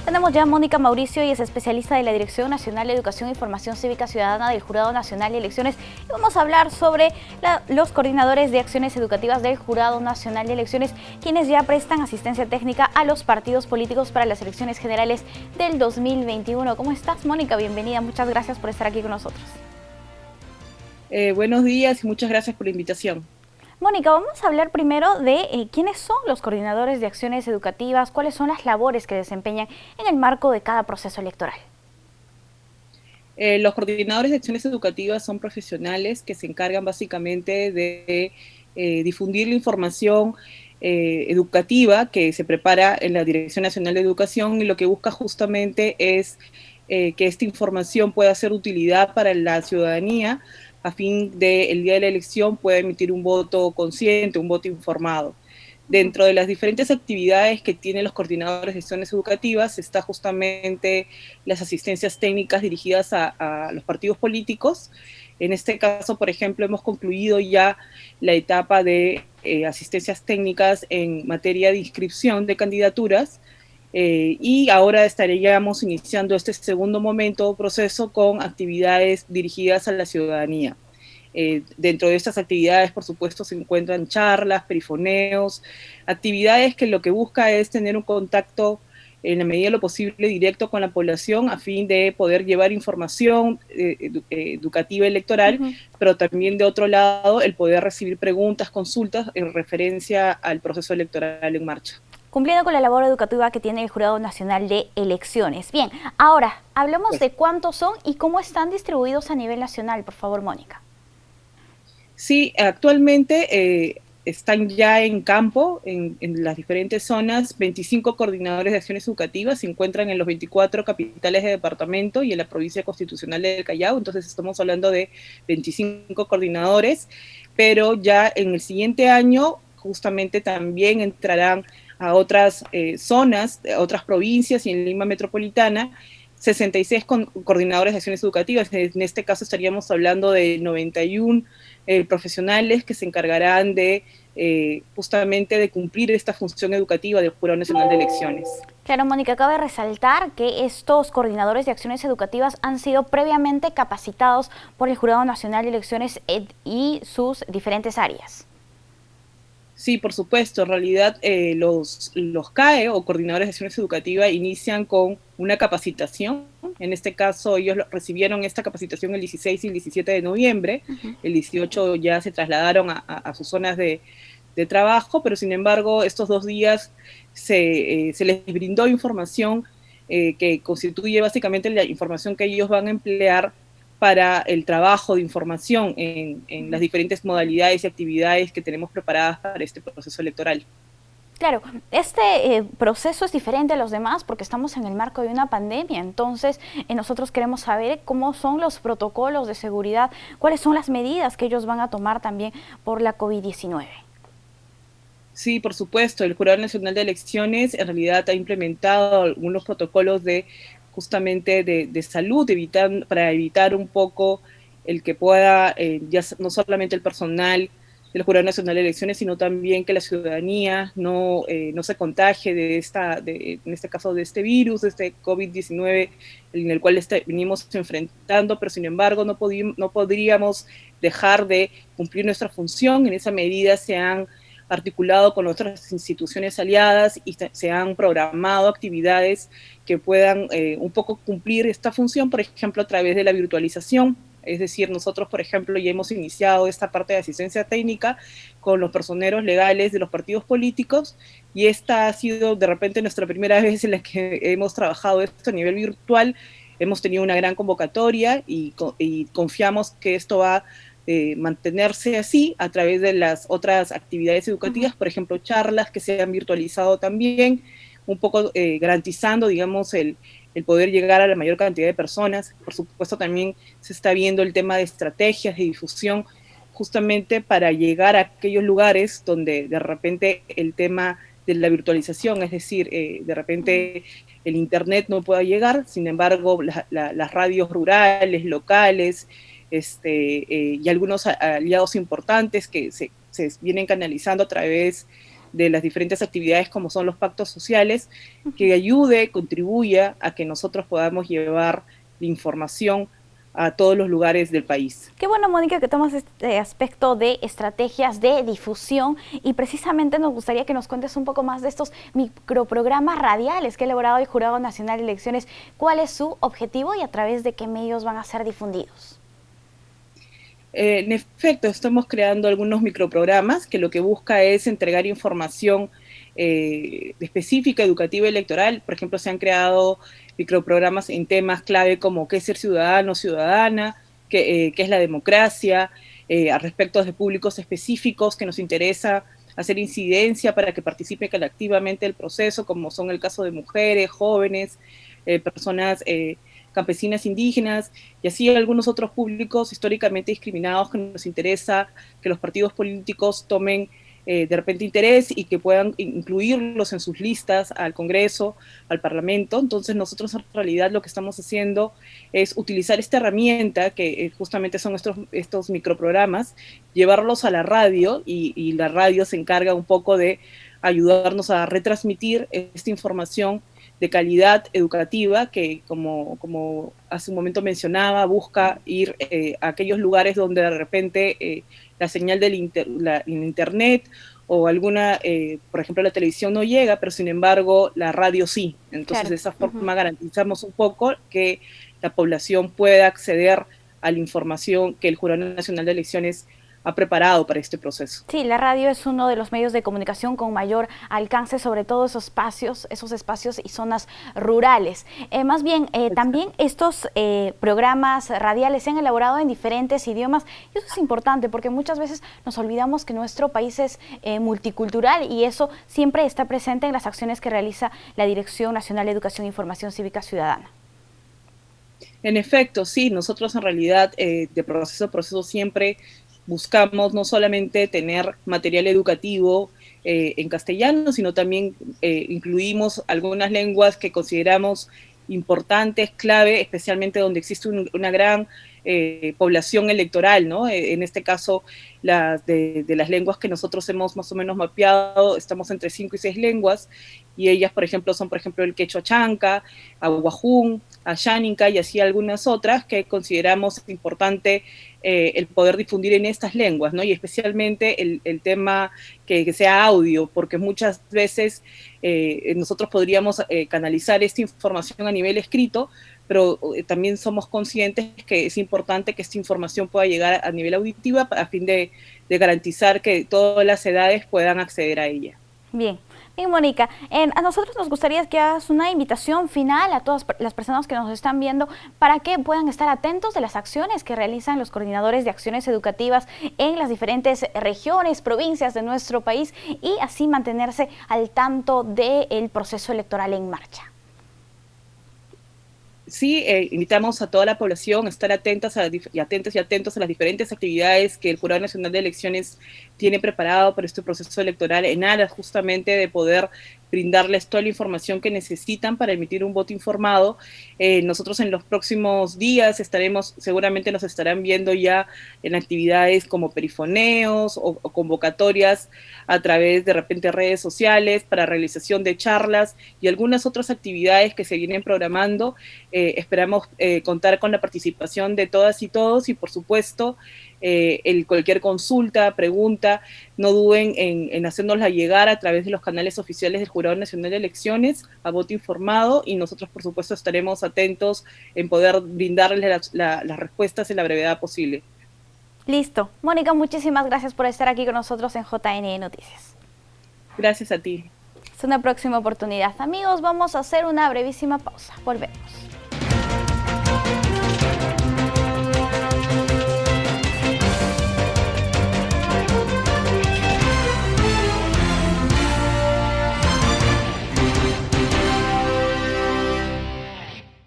Tenemos ya a Mónica Mauricio y es especialista de la Dirección Nacional de Educación e Información Cívica Ciudadana del Jurado Nacional de Elecciones. Y vamos a hablar sobre los coordinadores de acciones educativas del Jurado Nacional de Elecciones, quienes ya prestan asistencia técnica a los partidos políticos para las elecciones generales del 2021. ¿Cómo estás, Mónica? Bienvenida. Muchas gracias por estar aquí con nosotros. Buenos días y muchas gracias por la invitación. Mónica, vamos a hablar primero de quiénes son los coordinadores de acciones educativas, cuáles son las labores que desempeñan en el marco de cada proceso electoral. Los coordinadores de acciones educativas son profesionales que se encargan básicamente de difundir la información educativa que se prepara en la Dirección Nacional de Educación, y lo que busca justamente es que esta información pueda ser de utilidad para la ciudadanía a fin de el día de la elección pueda emitir un voto consciente, un voto informado. Dentro de las diferentes actividades que tienen los coordinadores de acciones educativas está justamente las asistencias técnicas dirigidas a los partidos políticos. En este caso, por ejemplo, hemos concluido ya la etapa de asistencias técnicas en materia de inscripción de candidaturas, y ahora estaríamos iniciando este segundo momento proceso con actividades dirigidas a la ciudadanía. Dentro de estas actividades, por supuesto, se encuentran charlas, perifoneos, actividades que lo que busca es tener un contacto en la medida de lo posible directo con la población a fin de poder llevar información educativa electoral, pero también de otro lado el poder recibir preguntas, consultas en referencia al proceso electoral en marcha. Cumpliendo con la labor educativa que tiene el Jurado Nacional de Elecciones. Bien, ahora hablemos de cuántos son y cómo están distribuidos a nivel nacional, por favor, Mónica. Sí, actualmente están ya en campo, en las diferentes zonas, 25 coordinadores de acciones educativas, se encuentran en los 24 capitales de departamento y en la provincia constitucional del Callao, entonces estamos hablando de 25 coordinadores, pero ya en el siguiente año justamente también entrarán a otras zonas, a otras provincias y en Lima metropolitana, 66 coordinadores de acciones educativas. En este caso estaríamos hablando de 91 profesionales que se encargarán de justamente de cumplir esta función educativa del Jurado Nacional de Elecciones. Claro, Mónica, cabe resaltar que estos coordinadores de acciones educativas han sido previamente capacitados por el Jurado Nacional de Elecciones y sus diferentes áreas. Sí, por supuesto. En realidad, los CAE o coordinadores de acciones educativas inician con una capacitación. En este caso, ellos recibieron esta capacitación el 16 y el 17 de noviembre. El 18 ya se trasladaron a sus zonas de trabajo, pero sin embargo, estos 2 días se les brindó información que constituye básicamente la información que ellos van a emplear para el trabajo de información en las diferentes modalidades y actividades que tenemos preparadas para este proceso electoral. Claro, este proceso es diferente a los demás porque estamos en el marco de una pandemia, entonces nosotros queremos saber cómo son los protocolos de seguridad, cuáles son las medidas que ellos van a tomar también por la COVID-19. Sí, por supuesto, el Jurado Nacional de Elecciones en realidad ha implementado algunos protocolos de justamente de salud, para evitar un poco el que pueda, ya no solamente el personal del Jurado Nacional de Elecciones, sino también que la ciudadanía no se contagie en este caso de este virus, de este COVID-19, en el cual venimos enfrentando, pero sin embargo no podríamos dejar de cumplir nuestra función. En esa medida se han articulado con otras instituciones aliadas y se han programado actividades que puedan un poco cumplir esta función, por ejemplo, a través de la virtualización. Es decir, nosotros, por ejemplo, ya hemos iniciado esta parte de asistencia técnica con los personeros legales de los partidos políticos, y esta ha sido de repente nuestra primera vez en la que hemos trabajado esto a nivel virtual. Hemos tenido una gran convocatoria y confiamos que esto va mantenerse así a través de las otras actividades educativas, por ejemplo, charlas que se han virtualizado también, un poco garantizando, digamos, el poder llegar a la mayor cantidad de personas. Por supuesto, también se está viendo el tema de estrategias de difusión, justamente para llegar a aquellos lugares donde de repente el tema de la virtualización, es decir, de repente el internet no pueda llegar, sin embargo, las radios rurales, locales, y algunos aliados importantes que se vienen canalizando a través de las diferentes actividades como son los pactos sociales, que ayude, contribuya a que nosotros podamos llevar la información a todos los lugares del país. Qué bueno, Mónica, que tomas este aspecto de estrategias de difusión y precisamente nos gustaría que nos cuentes un poco más de estos microprogramas radiales que ha elaborado el Jurado Nacional de Elecciones. ¿Cuál es su objetivo y a través de qué medios van a ser difundidos? En efecto, estamos creando algunos microprogramas que lo que busca es entregar información específica, educativa, electoral. Por ejemplo, se han creado microprogramas en temas clave como qué es ser ciudadano o ciudadana, qué es la democracia, a respecto de públicos específicos que nos interesa hacer incidencia para que participen activamente del proceso, como son el caso de mujeres, jóvenes, personas campesinas indígenas, y así algunos otros públicos históricamente discriminados que nos interesa que los partidos políticos tomen de repente interés y que puedan incluirlos en sus listas al Congreso, al Parlamento. Entonces nosotros en realidad lo que estamos haciendo es utilizar esta herramienta que justamente son estos microprogramas, llevarlos a la radio y la radio se encarga un poco de ayudarnos a retransmitir esta información de calidad educativa que, como hace un momento mencionaba, busca ir a aquellos lugares donde de repente la señal del internet o alguna, por ejemplo, la televisión no llega, pero sin embargo la radio sí. Entonces, claro, de esa forma garantizamos un poco que la población pueda acceder a la información que el Jurado Nacional de Elecciones ha preparado para este proceso. Sí, la radio es uno de los medios de comunicación con mayor alcance, sobre todo esos espacios y zonas rurales. Más bien, también estos programas radiales se han elaborado en diferentes idiomas y eso es importante porque muchas veces nos olvidamos que nuestro país es multicultural y eso siempre está presente en las acciones que realiza la Dirección Nacional de Educación e Información Cívica Ciudadana. En efecto, sí, nosotros en realidad de proceso a proceso siempre buscamos no solamente tener material educativo en castellano, sino también incluimos algunas lenguas que consideramos importantes, clave, especialmente donde existe una gran población electoral, ¿no? En este caso, de las lenguas que nosotros hemos más o menos mapeado, estamos entre 5 y 6 lenguas, y ellas, por ejemplo, son, por ejemplo, el quechua chanca, aguajún, ayánica y así algunas otras que consideramos importante el poder difundir en estas lenguas, ¿no? Y especialmente el tema que sea audio, porque muchas veces nosotros podríamos canalizar esta información a nivel escrito, pero también somos conscientes que es importante que esta información pueda llegar a nivel auditivo a fin de garantizar que todas las edades puedan acceder a ella. Bien. Bien, Mónica, a nosotros nos gustaría que hagas una invitación final a todas las personas que nos están viendo para que puedan estar atentos de las acciones que realizan los coordinadores de acciones educativas en las diferentes regiones, provincias de nuestro país y así mantenerse al tanto del proceso electoral en marcha. Sí, invitamos a toda la población a estar atentos a las diferentes actividades que el Jurado Nacional de Elecciones tiene preparado para este proceso electoral en aras justamente de poder brindarles toda la información que necesitan para emitir un voto informado. Nosotros en los próximos días seguramente nos estarán viendo ya en actividades como perifoneos o convocatorias a través de repente redes sociales para realización de charlas y algunas otras actividades que se vienen programando. Esperamos contar con la participación de todas y todos y por supuesto cualquier consulta, pregunta, no duden en hacérnosla llegar a través de los canales oficiales del Jurado Nacional de Elecciones a voto informado y nosotros por supuesto estaremos atentos en poder brindarles las respuestas en la brevedad posible. Listo. Mónica, muchísimas gracias por estar aquí con nosotros en JNE Noticias. Gracias a ti. Es una próxima oportunidad. Amigos, vamos a hacer una brevísima pausa. Volvemos.